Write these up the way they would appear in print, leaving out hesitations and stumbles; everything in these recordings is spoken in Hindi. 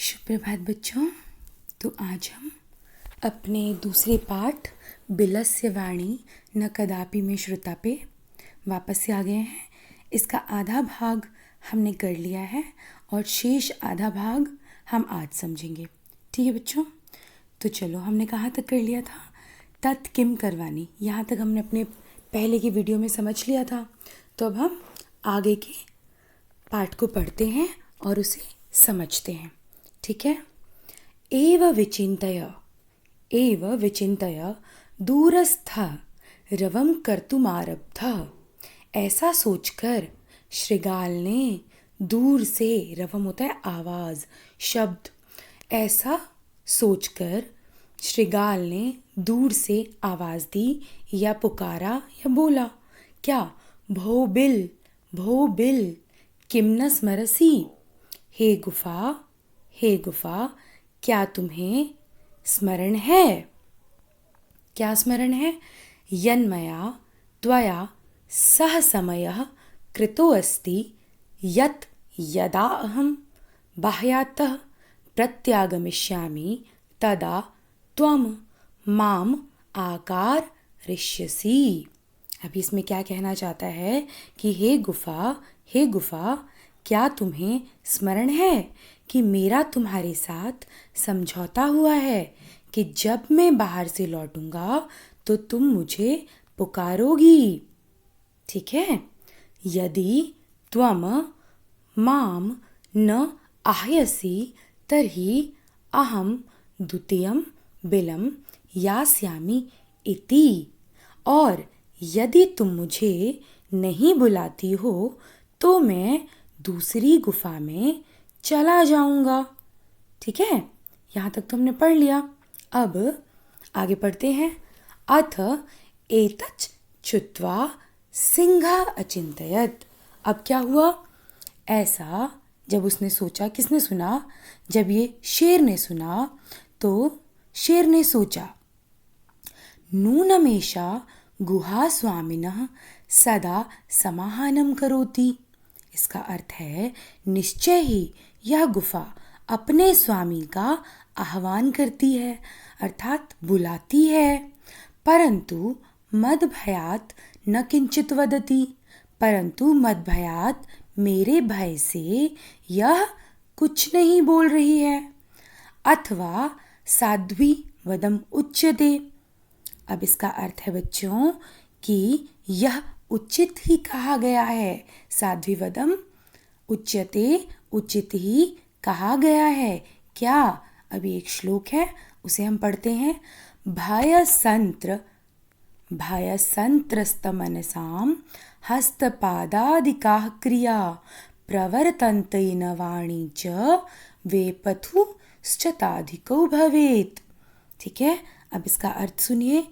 सुप्रभात बच्चों। तो आज हम अपने दूसरे पाठ बिलस्य वाणी न कदापि में श्रुता पे वापस से आ गए हैं। इसका आधा भाग हमने कर लिया है और शेष आधा भाग हम आज समझेंगे। ठीक है बच्चों, तो चलो, हमने कहाँ तक कर लिया था? तत् किम करवानी, यहाँ तक हमने अपने पहले की वीडियो में समझ लिया था। तो अब हम आगे के पाठ को पढ़ते हैं और उसे समझते हैं। ठीक है। एव विचिन्तय दूरस्थ रवं कर्तुमारब्ध। ऐसा सोचकर श्रृगाल ने दूर से, रवम होता है आवाज, शब्द, ऐसा सोचकर श्रृगाल ने दूर से आवाज दी या पुकारा या बोला। क्या? भो बिल किम न स्मरसी। हे गुफा, क्या तुम्हें स्मरण है? क्या स्मरण है? यन्मया त्वया सह समयः कृतो अस्ति यत् यदा अहं बाह्यातः प्रत्यागमिष्यामि तदा त्वं माम आकारयिष्यसि। अभी इसमें क्या कहना चाहता है कि हे गुफा, क्या तुम्हें स्मरण है कि मेरा तुम्हारे साथ समझौता हुआ है कि जब मैं बाहर से लौटूंगा तो तुम मुझे पुकारोगी। ठीक है। यदि त्वम माम न आह्यसि तर्हि अहम द्वितीयं बिलं यास्यामि इति। और यदि तुम मुझे नहीं बुलाती हो तो मैं दूसरी गुफा में चला जाऊंगा। ठीक है, यहाँ तक तो हमने पढ़ लिया। अब आगे पढ़ते हैं। अथ एतच् श्रुत्वा सिंहः अचिन्तयत्। अब क्या हुआ? ऐसा जब उसने सोचा, किसने सुना? जब ये शेर ने सुना तो शेर ने सोचा, नूनमेषा गुहा स्वामिनः सदा समाहनं करोति। इसका अर्थ है निश्चय ही यह गुफा अपने स्वामी का आह्वान करती है, अर्थात बुलाती है। परंतु मदभयात् न किंचित वदति। परंतु मदभयात्, मेरे भय से यह कुछ नहीं बोल रही है। अथवा साध्वी वदम उच्यते। अब इसका अर्थ है बच्चों कि यह उचित ही कहा गया है। साध्वी वदम उच्यते, उचित ही कहा गया है। क्या? अभी एक श्लोक है, उसे हम पढ़ते हैं। भयसंत्रस्तमनसां हस्तपादादिकाः क्रिया प्रवर्तन्ते न वाणी च वेपथुश्चताधिको भवेत्। ठीक है। अब इसका अर्थ सुनिए।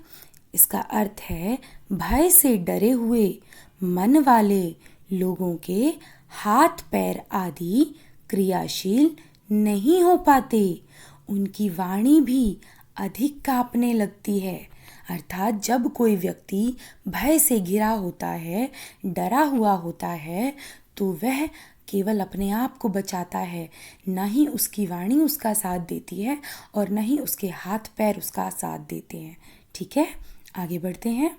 इसका अर्थ है भय से डरे हुए मन वाले लोगों के हाथ पैर आदि क्रियाशील नहीं हो पाते, उनकी वाणी भी अधिक कांपने लगती है। अर्थात जब कोई व्यक्ति भय से घिरा होता है, डरा हुआ होता है, तो वह केवल अपने आप को बचाता है, न ही उसकी वाणी उसका साथ देती है और न ही उसके हाथ पैर उसका साथ देते हैं। ठीक है, आगे बढ़ते हैं।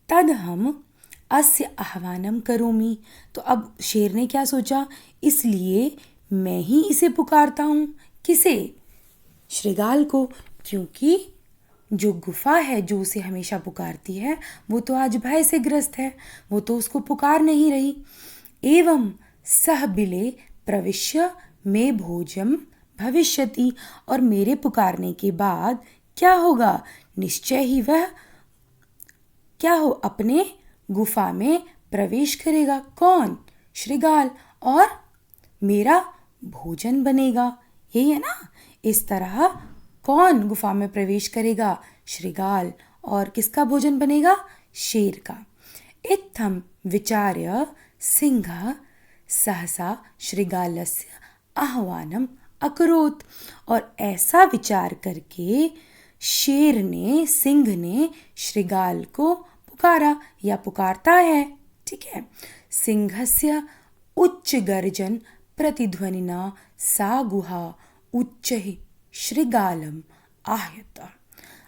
तद हम अस्य आह्वानम करोमि। तो अब शेर ने क्या सोचा? इसलिए मैं ही इसे पुकारता हूँ। किसे? श्रृगाल को। क्योंकि जो गुफा है जो उसे हमेशा पुकारती है वो तो आज भय से ग्रस्त है, वो तो उसको पुकार नहीं रही। एवं सह बिले प्रविश्य में भोजम भविष्यति। और मेरे पुकारने के बाद क्या होगा? निश्चय ही वह क्या हो, अपने गुफा में प्रवेश करेगा। कौन? श्रृगाल। और मेरा भोजन बनेगा। यही है ना। इस तरह कौन गुफा में प्रवेश करेगा? श्रृगाल। और किसका भोजन बनेगा? शेर का। इत्थं विचार्य सिंहः सहसा श्रृगालस्य आह्वानम अकरोत्। और ऐसा विचार करके सिंह ने श्रृगाल को पुकारा या पुकारता है। ठीक है। सिंहस्य उच्च गर्जन प्रतिध्वनिना सा गुहा उच्चैः शृगालम आहयत।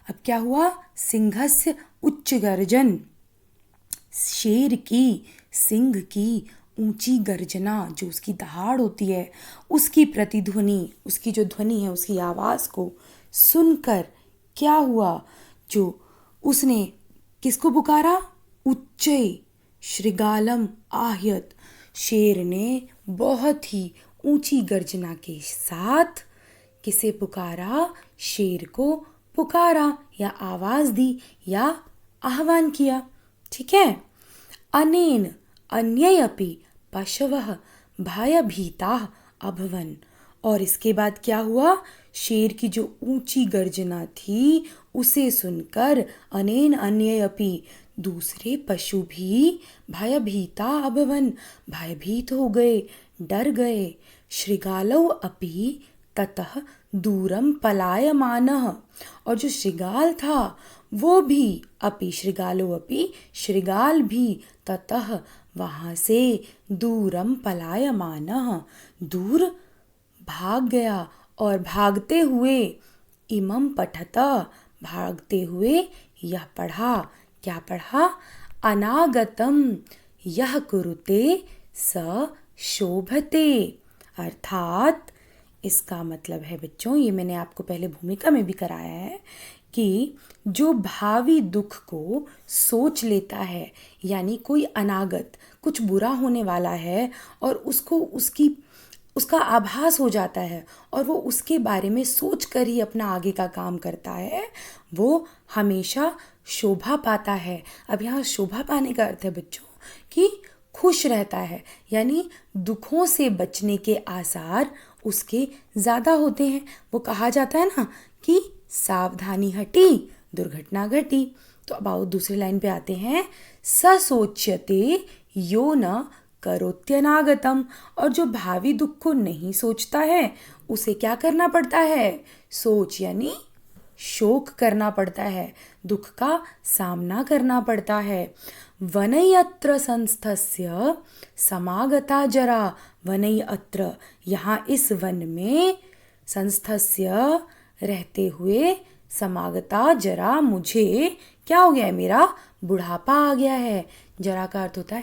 अब क्या हुआ? सिंहस्य उच्च गर्जन, शेर की, सिंह की ऊंची गर्जना, जो उसकी दहाड़ होती है, उसकी प्रतिध्वनि, उसकी जो ध्वनि है, उसकी आवाज़ को सुनकर क्या हुआ? जो उसने किसको पुकारा? उच्चै शृगालम आहयत। शेर ने बहुत ही ऊंची गर्जना के साथ किसे पुकारा? शेर को पुकारा या आवाज दी या आह्वान किया। ठीक है। अनेन अन्येऽपि पशवः भयभीताः अभवन्। और इसके बाद क्या हुआ? शेर की जो ऊंची गर्जना थी उसे सुनकर अनेन अन्येऽपि, दूसरे पशु भी भयभीता अभवन्, भयभीत हो गए, डर गए। शृगालौ अपि ततः दूरम पलायमानः। और जो शृगाल था वो भी, अपि शृगालो अपि, शृगाल भी ततः वहाँ से दूरम पलायमानः, दूर भाग गया। और भागते हुए इमं पठत, भागते हुए यह पढ़ा। क्या पढ़ा? अनागतम यह कुरुते स शोभते। अर्थात इसका मतलब है बच्चों, ये मैंने आपको पहले भूमिका में भी कराया है कि जो भावी दुख को सोच लेता है, यानी कोई अनागत कुछ बुरा होने वाला है और उसको उसका आभास हो जाता है और वो उसके बारे में सोच कर ही अपना आगे का काम करता है, वो हमेशा शोभा पाता है। अब यहाँ शोभा पाने का अर्थ है बच्चों कि खुश रहता है, यानी दुखों से बचने के आसार उसके ज़्यादा होते हैं। वो कहा जाता है ना कि सावधानी हटी दुर्घटना घटी। तो अब आओ दूसरी लाइन पे आते हैं। स सोच्यते यो न करोत्यनागतम। और जो भावी दुख को नहीं सोचता है उसे क्या करना पड़ता है? सोच यानी शोक करना पड़ता है, दुख का सामना करना पड़ता है। वनै अत्र संस्थस्य समागता जरा। वनै अत्र, यहाँ इस वन में, संस्थस्य रहते हुए, समागता जरा, मुझे क्या हो गया है? मेरा बुढ़ापा आ गया है। जरा का अर्थ होता है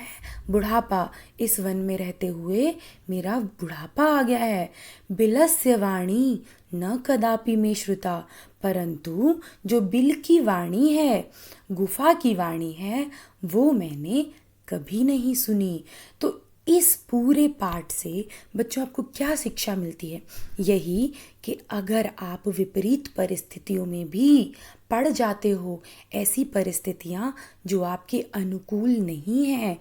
बुढ़ापा। इस वन में रहते हुए मेरा बुढ़ापा आ गया है। बिलस्य वाणी न कदापि में श्रुता। परंतु जो बिल की वाणी है, गुफा की वाणी है, वो मैंने कभी नहीं सुनी। तो इस पूरे पाठ से बच्चों आपको क्या शिक्षा मिलती है? यही कि अगर आप विपरीत परिस्थितियों में भी पड़ जाते हो, ऐसी परिस्थितियाँ जो आपके अनुकूल नहीं हैं,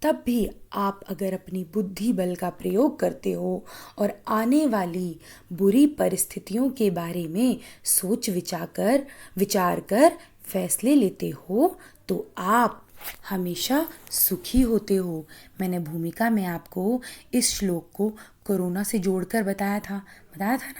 तब भी आप अगर अपनी बुद्धि बल का प्रयोग करते हो और आने वाली बुरी परिस्थितियों के बारे में सोच विचार कर फैसले लेते हो तो आप हमेशा सुखी होते हो। मैंने भूमिका में आपको इस श्लोक को कोरोना से जोड़कर बताया था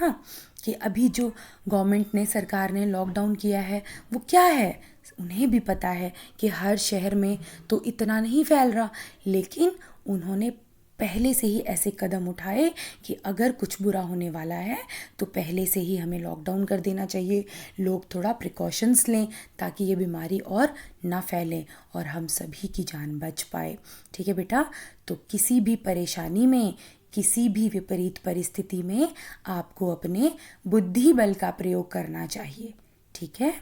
ना कि अभी जो गवर्नमेंट ने, सरकार ने लॉकडाउन किया है वो क्या है? उन्हें भी पता है कि हर शहर में तो इतना नहीं फैल रहा, लेकिन उन्होंने पहले से ही ऐसे कदम उठाए कि अगर कुछ बुरा होने वाला है तो पहले से ही हमें लॉकडाउन कर देना चाहिए। लोग थोड़ा प्रिकॉशंस लें ताकि ये बीमारी और ना फैले और हम सभी की जान बच पाए। ठीक है बेटा? तो किसी भी परेशानी में, किसी भी विपरीत परिस्थिति में आपको अपने बुद्धि बल का प्रयोग करना चाहिए। ठीक है?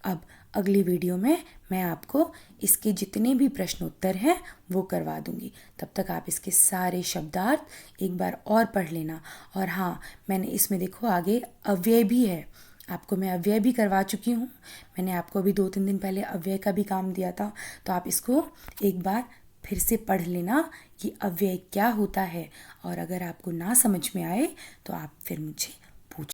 अब अगली वीडियो में मैं आपको इसके जितने भी प्रश्न उत्तर हैं वो करवा दूंगी। तब तक आप इसके सारे शब्दार्थ एक बार और पढ़ लेना। और हाँ, मैंने इसमें देखो आगे अव्यय भी है, आपको मैं अव्यय भी करवा चुकी हूँ। मैंने आपको अभी 2-3 दिन पहले अव्यय का भी काम दिया था, तो आप इसको एक बार फिर से पढ़ लेना कि अव्यय क्या होता है। और अगर आपको ना समझ में आए तो आप फिर मुझे